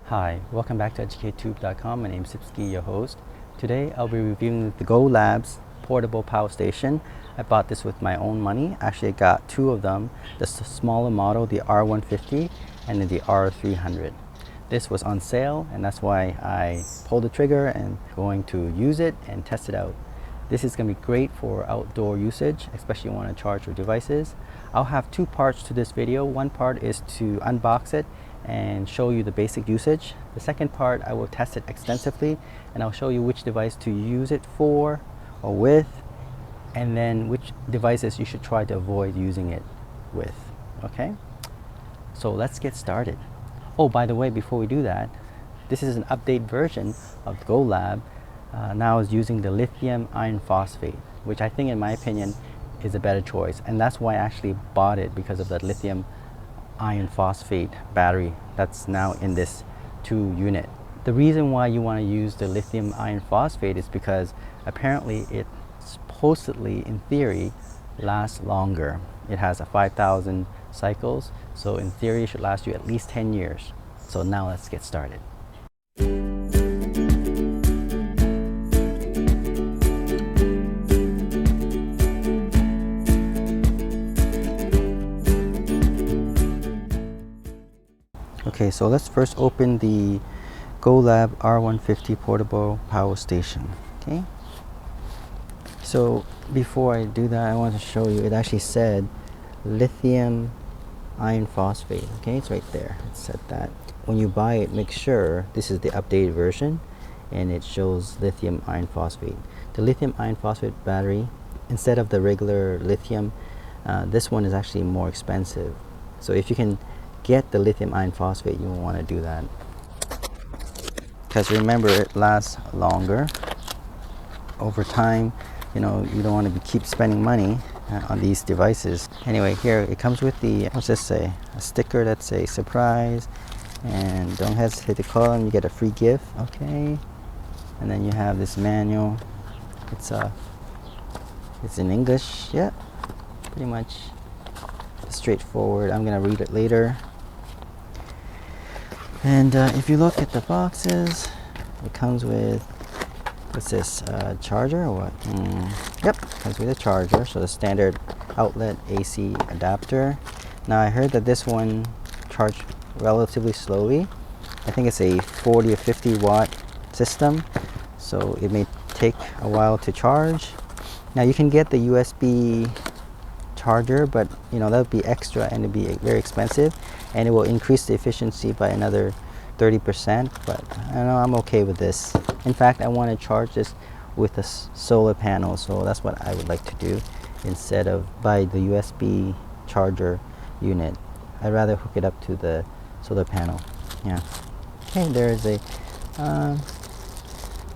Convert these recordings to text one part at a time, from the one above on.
Hi, welcome back to EducateTube.com. My name is Sipsky, your host. Today I'll be reviewing the GoLabs portable power station. I bought this with my own money. Actually, I got two of them, the smaller model, the R150 and then the R300. This was on sale and that's why I pulled the trigger and going to use it and test it out. This is going to be great for outdoor usage, especially when you want to charge your devices. I'll have two parts to this video. One part is to unbox it and show you the basic usage. The second part, I will test it extensively and I'll show you which device to use it for or with, and then which devices you should try to avoid using it with. Okay, so let's get started. Oh, by the way, before we do that, this is an update version of GoLab. Now is using the lithium iron phosphate, which I think in my opinion is a better choice, and that's why I actually bought it, because of that lithium iron phosphate battery that's now in this 2 unit. The reason why you want to use the lithium iron phosphate is because apparently it supposedly, in theory, lasts longer. It has a 5,000 cycles, so in theory it should last you at least 10 years. So now let's get started. Okay, so let's first open the GoLab R150 portable power station. Okay, so before I do that, I want to show you, it actually said lithium iron phosphate. Okay, it's right there, it said that. When you buy it, make sure this is the updated version and it shows lithium iron phosphate. The lithium iron phosphate battery, instead of the regular lithium, this one is actually more expensive. So if you can get the lithium iron phosphate, you will want to do that, because remember, it lasts longer over time. You know, you don't want to keep spending money on these devices. Anyway, here it comes with the, what's this say, a sticker that says surprise, and don't hesitate to call them, you get a free gift. Okay, and then you have this manual. It's in English. Yeah, pretty much straightforward. I'm gonna read it later. And if you look at the boxes, it comes with, what's this, charger or what? Yep, comes with a charger, so the standard outlet AC adapter. Now I heard that this one charged relatively slowly. I think it's a 40 or 50 watt system, so it may take a while to charge. Now you can get the USB charger, but you know, that would be extra and it'd be very expensive, and it will increase the efficiency by another 30%, but I know I'm okay with this. In fact, I want to charge this with a solar panel, so that's what I would like to do instead of buy the USB charger unit. I'd rather hook it up to the solar panel. Yeah. Okay, there's a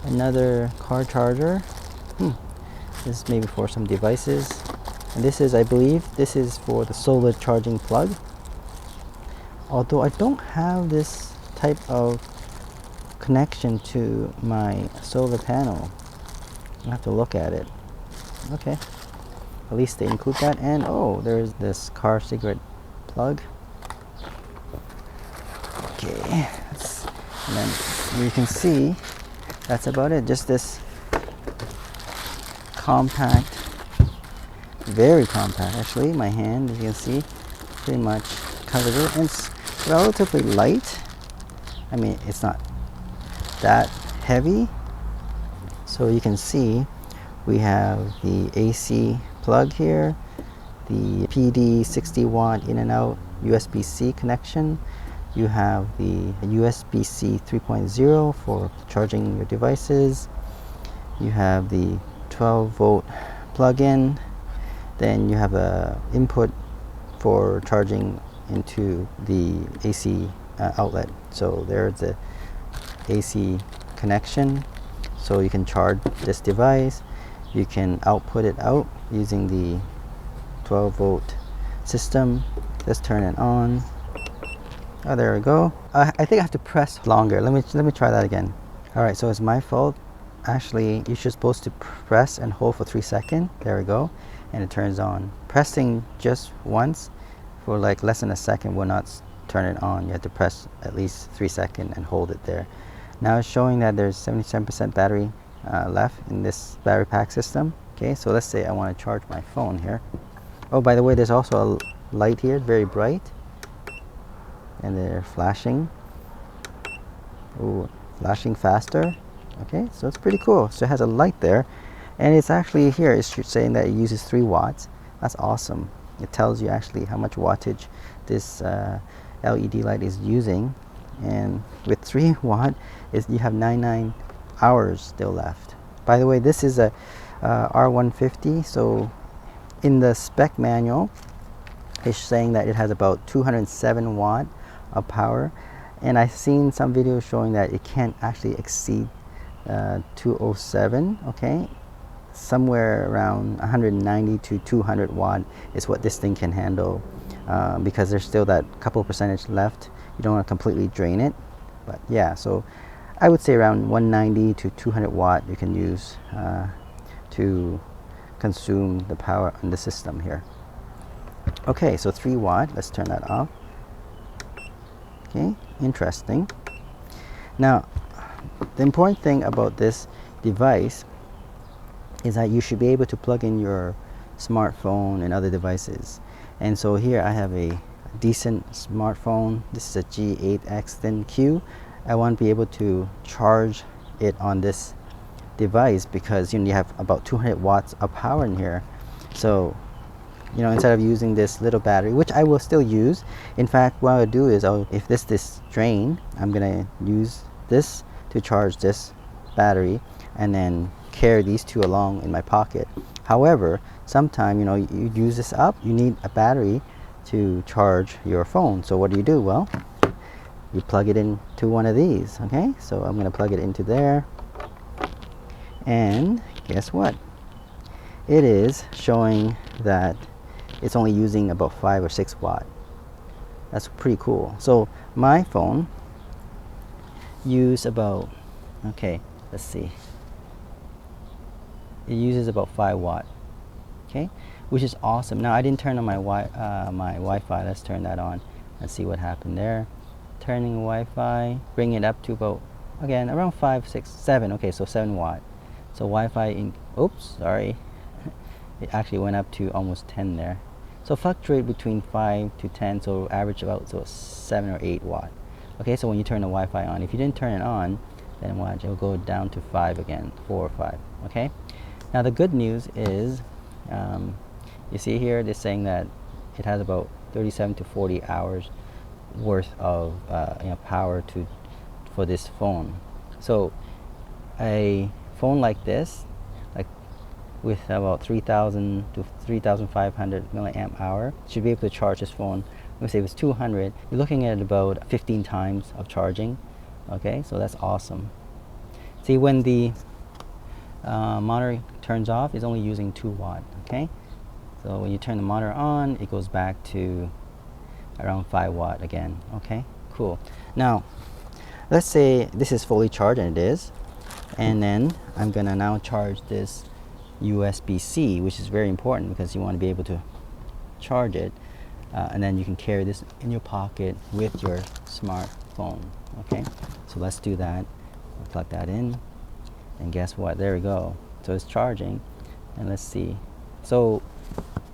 another car charger. This is maybe for some devices. And this is, I believe, this is for the solar charging plug. Although I don't have this type of connection to my solar panel. I have to look at it. Okay. At least they include that. And oh, there's this car cigarette plug. Okay. And then you can see that's about it. Just this compact, very compact actually. My hand, as you can see, pretty much covers it, and it's relatively light. I mean, it's not that heavy. So you can see we have the AC plug here, the PD 60 watt in and out USB-C connection. You have the USB-C 3.0 for charging your devices. You have the 12 volt plug-in. Then you have a input for charging into the AC outlet. So there's the AC connection, so you can charge this device. You can output it out using the 12 volt system. Let's turn it on. Oh, there we go. I think I have to press longer. Let me try that again. All right, so it's my fault. Actually, you're supposed to press and hold for 3 seconds. There we go, and it turns on. Pressing just once for like less than a second will not turn it on. You have to press at least 3 seconds and hold it there. Now it's showing that there's 77% battery left in this battery pack system. Okay, so let's say I want to charge my phone here. Oh, by the way, there's also a light here, very bright, and they're flashing. Ooh, flashing faster. Okay, so it's pretty cool. So it has a light there, and it's actually here, it's saying that it uses 3 watts. That's awesome. It tells you actually how much wattage this LED light is using, and with 3 watt, you have 99 hours still left. By the way, this is a R150, so in the spec manual, it's saying that it has about 207 watt of power, and I've seen some videos showing that it can't actually exceed 207. Okay, somewhere around 190 to 200 watt is what this thing can handle, because there's still that couple percentage left. You don't want to completely drain it, but yeah, so I would say around 190 to 200 watt you can use to consume the power in the system here. Okay, so 3 watt, let's turn that off. Okay, interesting. Now, the important thing about this device is that you should be able to plug in your smartphone and other devices. And so here I have a decent smartphone. This is a G8X Thin Q. I want to be able to charge it on this device because you have about 200 watts of power in here. So instead of using this little battery, which I will still use. In fact, what I'll do is, if this drain, I'm gonna use this to charge this battery and then carry these 2 along in my pocket. However, sometime you use this up, you need a battery to charge your phone. So what do? Well, you plug it into one of these. Okay, so I'm gonna plug it into there, and guess what? It is showing that it's only using about 5 or 6 watt. That's pretty cool. So my phone use about, okay, let's see, it uses about 5 watt. Okay, which is awesome. Now I didn't turn on my Wi-Fi. Let's turn that on. Let's see what happened there. Turning Wi-Fi, bring it up to about, again, around 5, 6, 7. Okay, so 7 watt. So Wi-Fi oops, sorry. It actually went up to almost 10 there. So fluctuate between 5 to 10, so average about 7 or 8 watt. Okay, so when you turn the Wi-Fi on, if you didn't turn it on, then watch, it'll go down to 5 again, 4 or 5. Okay, now the good news is, you see here, they're saying that it has about 37 to 40 hours worth of power for this phone. So a phone like this, with about 3,000 to 3,500 milliamp hour, should be able to charge this phone. Let's say it was 200, you're looking at about 15 times of charging. Okay, so that's awesome. See, when the monitor turns off, it's only using 2 watt. Okay, so when you turn the monitor on, it goes back to around 5 watt again. Okay, cool. Now let's say this is fully charged, and it is, and then I'm gonna now charge this USB-C, which is very important because you want to be able to charge it, and then you can carry this in your pocket with your smartphone. Okay, so let's do that. Plug that in, and guess what? There we go. So it's charging, and let's see. So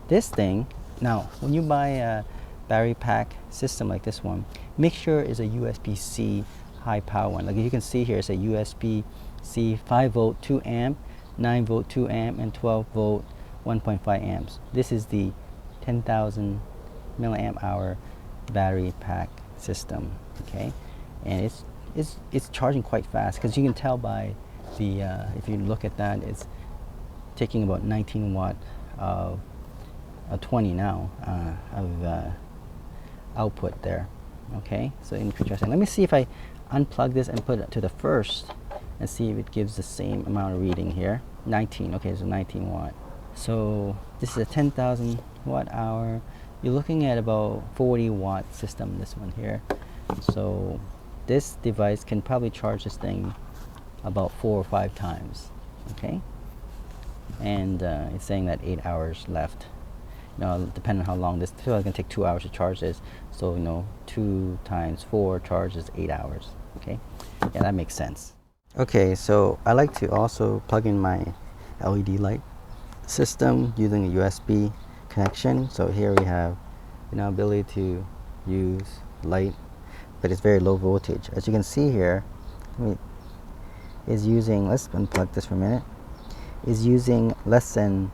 this thing, now when you buy a battery pack system like this one, make sure it's a USB-C high power one. Like you can see here, it's a USB-C 5 volt 2 amp, 9 volt 2 amp, and 12 volt 1.5 amps. This is the 10,000 milliamp hour battery pack system. Okay, and it's charging quite fast, because you can tell by the if you look at that, it's taking about 19 watt of 20 now of output there. Okay, so interesting. Let me see if I unplug this and put it to the first and see if it gives the same amount of reading here. 19. Okay, so 19 watt. So this is a 10,000 watt hour. You're looking at about 40 watt system, this one here. So this device can probably charge this thing about 4 or 5 times. Okay, and it's saying that 8 hours left. depending on how long this, it's going to take 2 hours to charge this. So 2 times 4 charge is 8 hours. Okay, yeah, that makes sense. Okay, so I like to also plug in my LED light system using a USB connection. So here we have ability to use light, but it's very low voltage. As you can see here, is using, let's unplug this for a minute, is using less than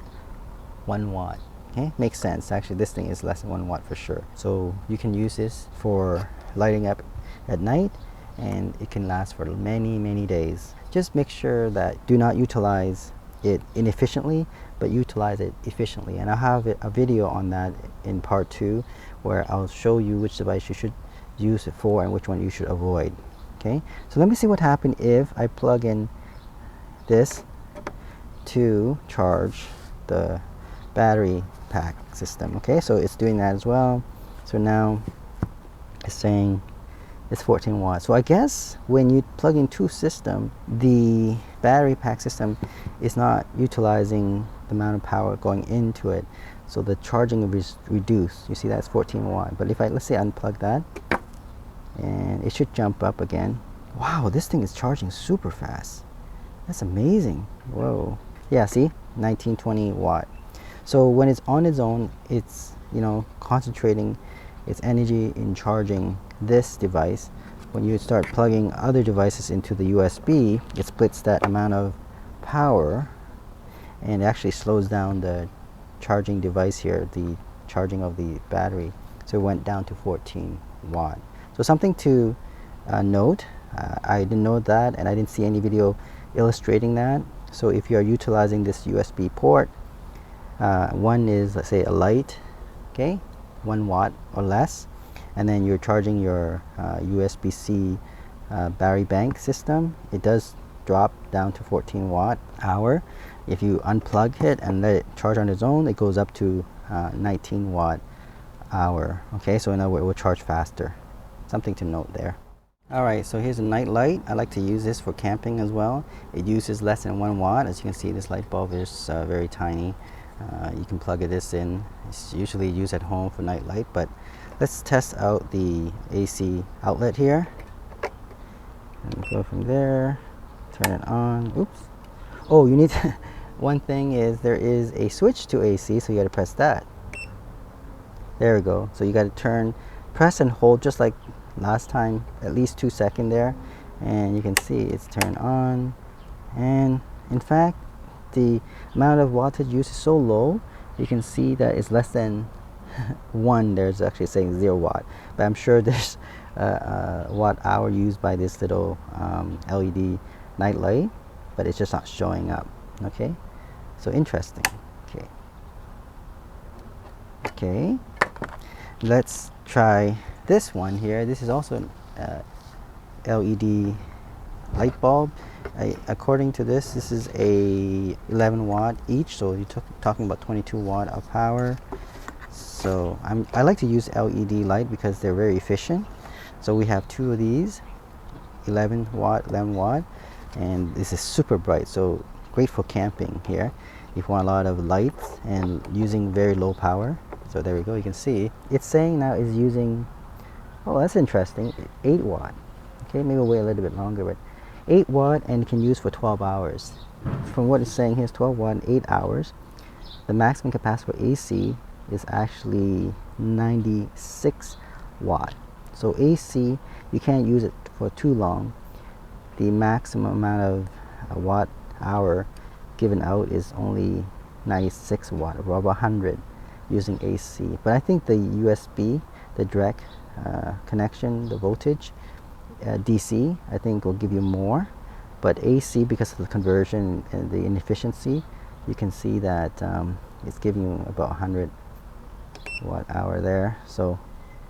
1 watt. Okay, makes sense. Actually, this thing is less than 1 watt for sure. So you can use this for lighting up at night, and it can last for many days. Just make sure that do not utilize it inefficiently, but utilize it efficiently. And I'll have a video on that in part 2, where I'll show you which device you should use it for and which one you should avoid. Okay, so let me see what happens if I plug in this to charge the battery pack system. Okay, so it's doing that as well. So now it's saying it's 14 watts. So I guess when you plug in 2 systems, the battery pack system is not utilizing the amount of power going into it, so the charging is reduced. You see that's 14 watt. But if I, let's say, unplug that, and it should jump up again. Wow, this thing is charging super fast. That's amazing. Whoa. Yeah, see, 19-20 watt. So when it's on its own, it's concentrating its energy in charging this device. When you start plugging other devices into the USB, it splits that amount of power and actually slows down the charging device here, the charging of the battery. So it went down to 14 watt. So something to note. I didn't know that, and I didn't see any video illustrating that. So if you are utilizing this USB port, one is, let's say, a light, okay, 1 watt or less, and then you're charging your USB-C battery bank system, it does drop down to 14 watt hour. If you unplug it and let it charge on its own, it goes up to 19 watt hour. Okay, so in other words, it will charge faster. Something to note there. Alright, so here's a night light. I like to use this for camping as well. It uses less than 1 watt. As you can see, this light bulb is very tiny. You can plug this in. It's usually used at home for night light, but let's test out the AC outlet here. And go from there, turn it on. Oops. Oh, you need to, one thing is there is a switch to AC, so you got to press that. There we go. So you got to press and hold just like last time, at least 2 seconds there, and you can see it's turned on. And in fact, the amount of wattage used is so low, you can see that it's less than 1. There's actually saying 0 watt, but I'm sure there's watt hour used by this little LED night light, but it's just not showing up. Okay, so interesting. Okay, let's try this one here. This is also an LED light bulb. According to this is a 11 watt each, so you're talking about 22 watt of power. So I like to use LED light because they're very efficient. So we have 2 of these, 11 watt, and this is super bright, so great for camping here if you want a lot of lights and using very low power. So there we go, you can see it's saying now is using, oh, that's interesting, 8 watt. Okay, maybe we'll wait a little bit longer, but 8 watt and can use for 12 hours. From what it's saying here, is 12 watt and 8 hours. The maximum capacity for AC is actually 96 watt. So AC, you can't use it for too long. The maximum amount of watt hour given out is only 96 watt, or about 100 using AC. But I think the USB, the direct connection, the voltage, DC, I think will give you more. But AC, because of the conversion and the inefficiency, you can see that it's giving you about 100 watt hour there. So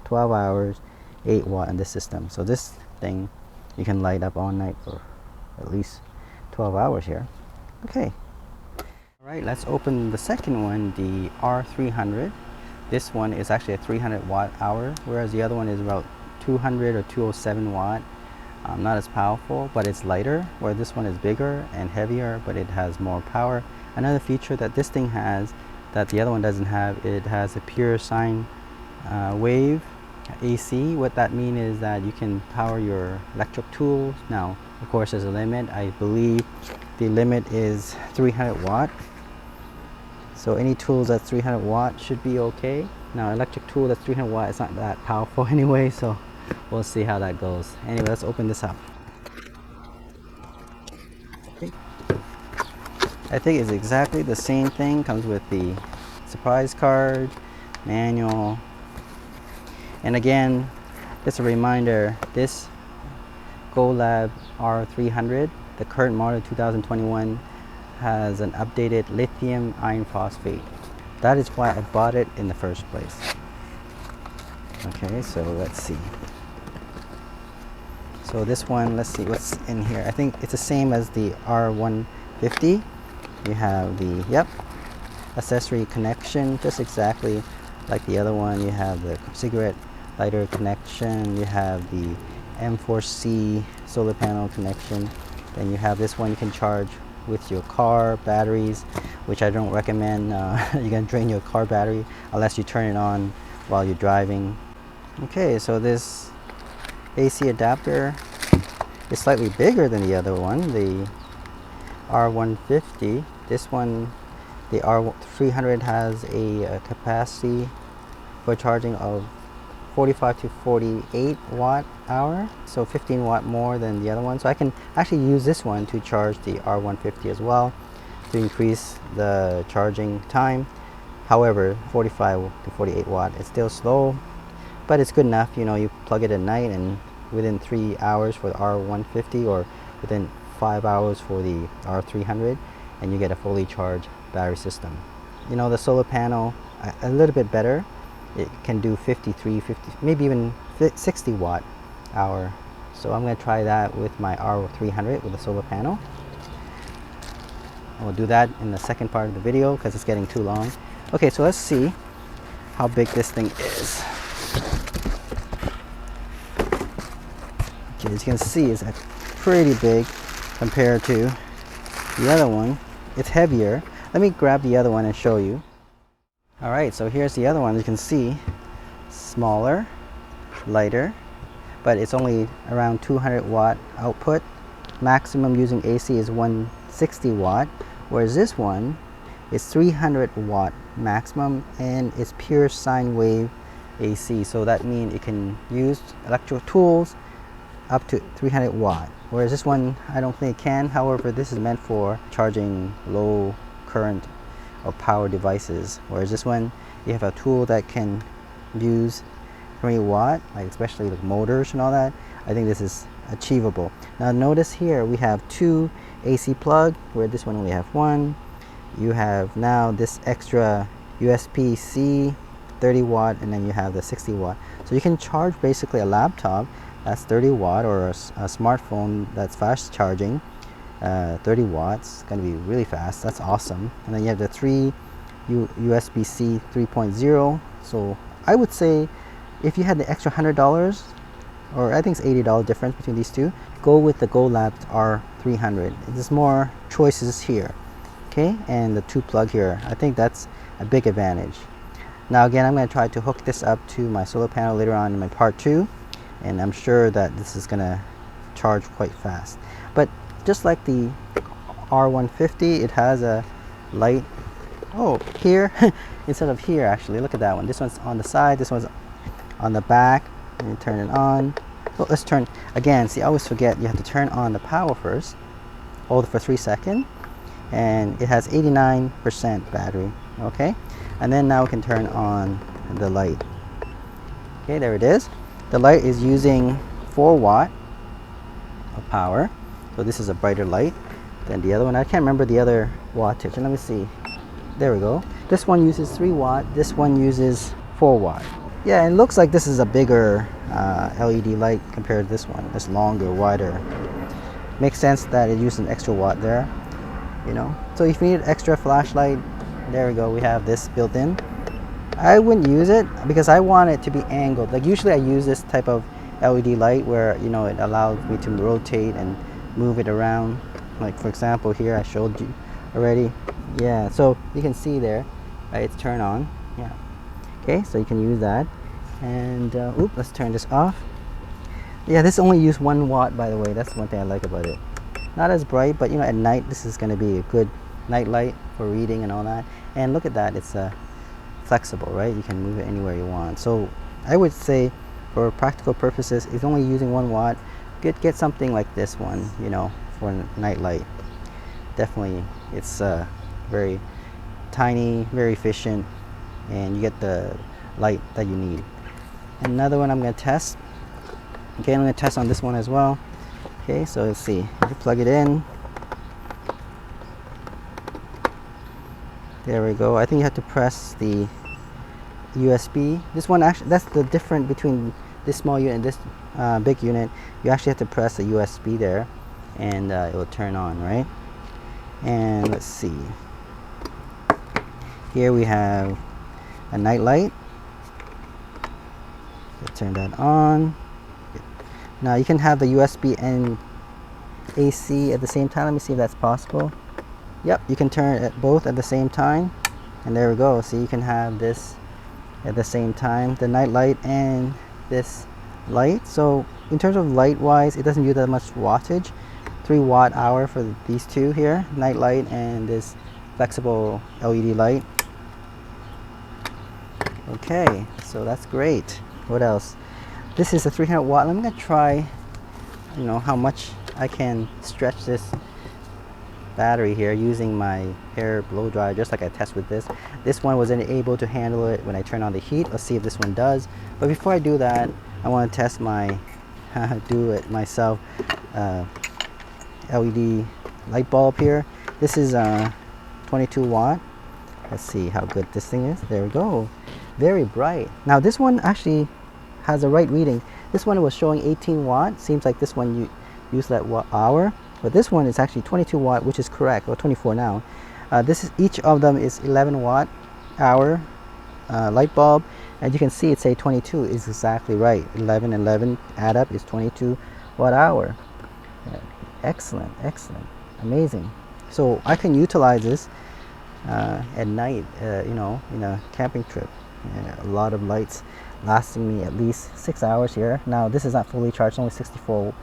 12 hours, 8 watt in this system. So this thing you can light up all night for at least 12 hours here. Okay. Alright, let's open the second one, the R300. This one is actually a 300 watt hour, whereas the other one is about 200 or 207 watt. Not as powerful, but it's lighter, where this one is bigger and heavier, but it has more power. Another feature that this thing has that the other one doesn't have. It has a pure sine wave AC. What that means is that you can power your electric tools. Now, of course, there's a limit. I believe the limit is 300 watt. So any tools that's 300 watt should be okay. Now, electric tool that's 300 watt, it's not that powerful anyway, so we'll see how that goes. Anyway, let's open this up. Okay. I think it's exactly the same thing. Comes with the surprise card, manual, and again, just a reminder, this GoLab R300, the current model 2021, has an updated lithium iron phosphate. That is why I bought it in the first place. Okay, so let's see. So this one, let's see what's in here. I think it's the same as the R150. You have the, accessory connection, just exactly like the other one. You have the cigarette lighter connection. You have the M4C solar panel connection. Then you have this one you can charge with your car batteries, which I don't recommend. You're gonna drain your car battery unless you turn it on while you're driving. Okay, so this AC adapter is slightly bigger than the other one, the R150. This one, the R300, has a capacity for charging of 45 to 48 watt hour, so 15 watt more than the other one. So I can actually use this one to charge the R150 as well to increase the charging time. However, 45 to 48 watt, it's still slow, but it's good enough. You know, you plug it at night and within 3 hours for the R150 or within 5 hours for the R300, and you get a fully charged battery system. You know, the solar panel, a little bit better. It can do 53, 50, maybe even 60 watt hour. So I'm going to try that with my R300 with the solar panel. We'll do that in the second part of the video because it's getting too long. Okay, so let's see how big this thing is. Okay, as you can see, it's pretty big compared to the other one. It's heavier. Let me grab the other one and show you. Alright, so here's the other one. You can see, smaller, lighter, but it's only around 200 watt output. Maximum using AC is 160 watt, whereas this one is 300 watt maximum, and it's pure sine wave AC. So that means it can use electrical tools up to 300 watt, whereas this one I don't think it can. However, this is meant for charging low current or power devices, whereas this one you have a tool that can use 20 watt, like especially like motors and all that. I think this is achievable. Now notice here we have two AC plug, where this one only have one. You have now this extra USB-C 30 watt, and then you have the 60 watt. So you can charge basically a laptop that's 30 watt or a smartphone that's fast charging. 30 watts, going to be really fast. That's awesome. And then you have the three USB-C 3.0. So I would say if you had the extra $100, or I think it's $80 difference between these two, go with the GoLab R300. There's more choices here. Okay, and the two plug here, I think that's a big advantage. Now again, I'm going to try to hook this up to my solar panel later on in my part 2, and I'm sure that this is going to charge quite fast. But just like the R150, it has a light here instead of here. Actually, look at that one. This one's on the side, this one's on the back, and you turn it on. So let's turn again. See, I always forget you have to turn on the power first, hold it for 3 seconds, and it has 89% battery. Okay, and then now we can turn on the light. Okay, there it is. The light is using 4 watt of power. So this is a brighter light than the other one. I can't remember the other wattage. Let me see. There we go. This one uses 3 watt. This one uses 4 watt. Yeah, it looks like this is a bigger LED light compared to this one. It's longer, wider. Makes sense that it uses an extra watt there. You know. So if you need extra flashlight, there we go. We have this built in. I wouldn't use it because I want it to be angled. Like usually I use this type of LED light where, you know, it allows me to rotate and move it around. Like for example here, I showed you already. Yeah, so you can see there right? It's turn on. Yeah. Okay, so you can use that. And let's turn this off. Yeah, this only used 1 watt, by the way. That's one thing I like about it. Not as bright, but you know, at night this is going to be a good night light for reading and all that. And look at that, it's flexible, right? You can move it anywhere you want. So I would say for practical purposes, if only using 1 watt, get something like this one, you know, for night light. Definitely, it's very tiny, very efficient, and you get the light that you need. Another one I'm going to test. Okay, I'm going to test on this one as well. Okay, so let's see. You plug it in. There we go. I think you have to press the USB. This one actually, that's the difference between this small unit and this big unit. You actually have to press the USB there, and it will turn on, right? And let's see. Here we have a night light. Let's turn that on. Now you can have the USB and AC at the same time. Let me see if that's possible. Yep, you can turn it both at the same time, and there we go. So you can have this at the same time, the night light and this light. So in terms of light wise, it doesn't use that much wattage. 3 watt hour for these two here, night light and this flexible LED light. Okay, so that's great. What else? This is a 300 watt. I'm gonna try, you know, how much I can stretch this battery here using my hair blow dryer, just like I test with this. This one wasn't able to handle it when I turn on the heat. Let's see if this one does. But before I do that, I want to test my do it myself LED light bulb here. This is 22 watt. Let's see how good this thing is. There we go. Very bright. Now this one actually has the right reading. This one was showing 18 watt. Seems like this one you use that watt hour, but this one is actually 22 watt, which is correct, or 24 now. This is, each of them is 11 watt hour light bulb, and you can see it say 22 is exactly right. 11 and 11 add up is 22 watt hour. Excellent, excellent, amazing. So I can utilize this at night, you know, in a camping trip. A lot of lights lasting me at least 6 hours here. Now this is not fully charged, only 64%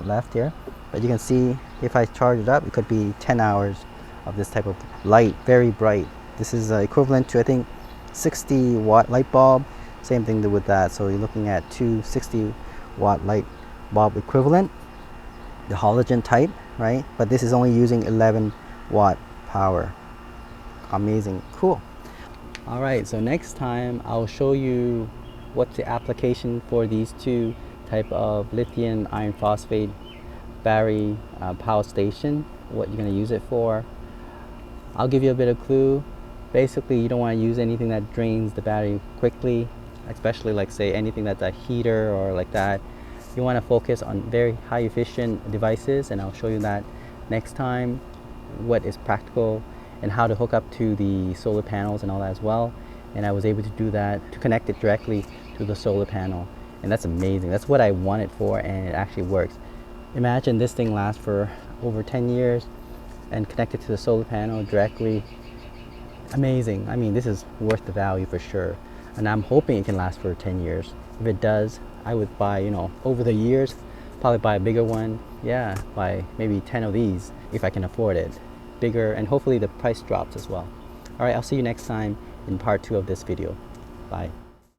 left here, but you can see if I charge it up, it could be 10 hours of this type of light, very bright. This is equivalent to, I think, 60 watt light bulb. Same thing with that. So you're looking at 2 60 watt light bulb equivalent, the halogen type, right? But this is only using 11 watt power. Amazing, cool. All right, so next time I'll show you what's the application for these two type of lithium iron phosphate battery power station, what you're going to use it for. I'll give you a bit of clue. Basically, you don't want to use anything that drains the battery quickly, especially like say anything that's a heater or like that. You want to focus on very high efficient devices, and I'll show you that next time, what is practical and how to hook up to the solar panels and all that as well. And I was able to do that, to connect it directly to the solar panel, and that's amazing. That's what I want it for, and it actually works. Imagine this thing lasts for over 10 years and connected to the solar panel directly. Amazing. I mean, this is worth the value for sure, and I'm hoping it can last for 10 years. If it does, I would buy, you know, over the years, probably buy a bigger one. Yeah, buy maybe 10 of these if I can afford it. Bigger, and hopefully the price drops as well. All right, I'll see you next time in part 2 of this video. Bye.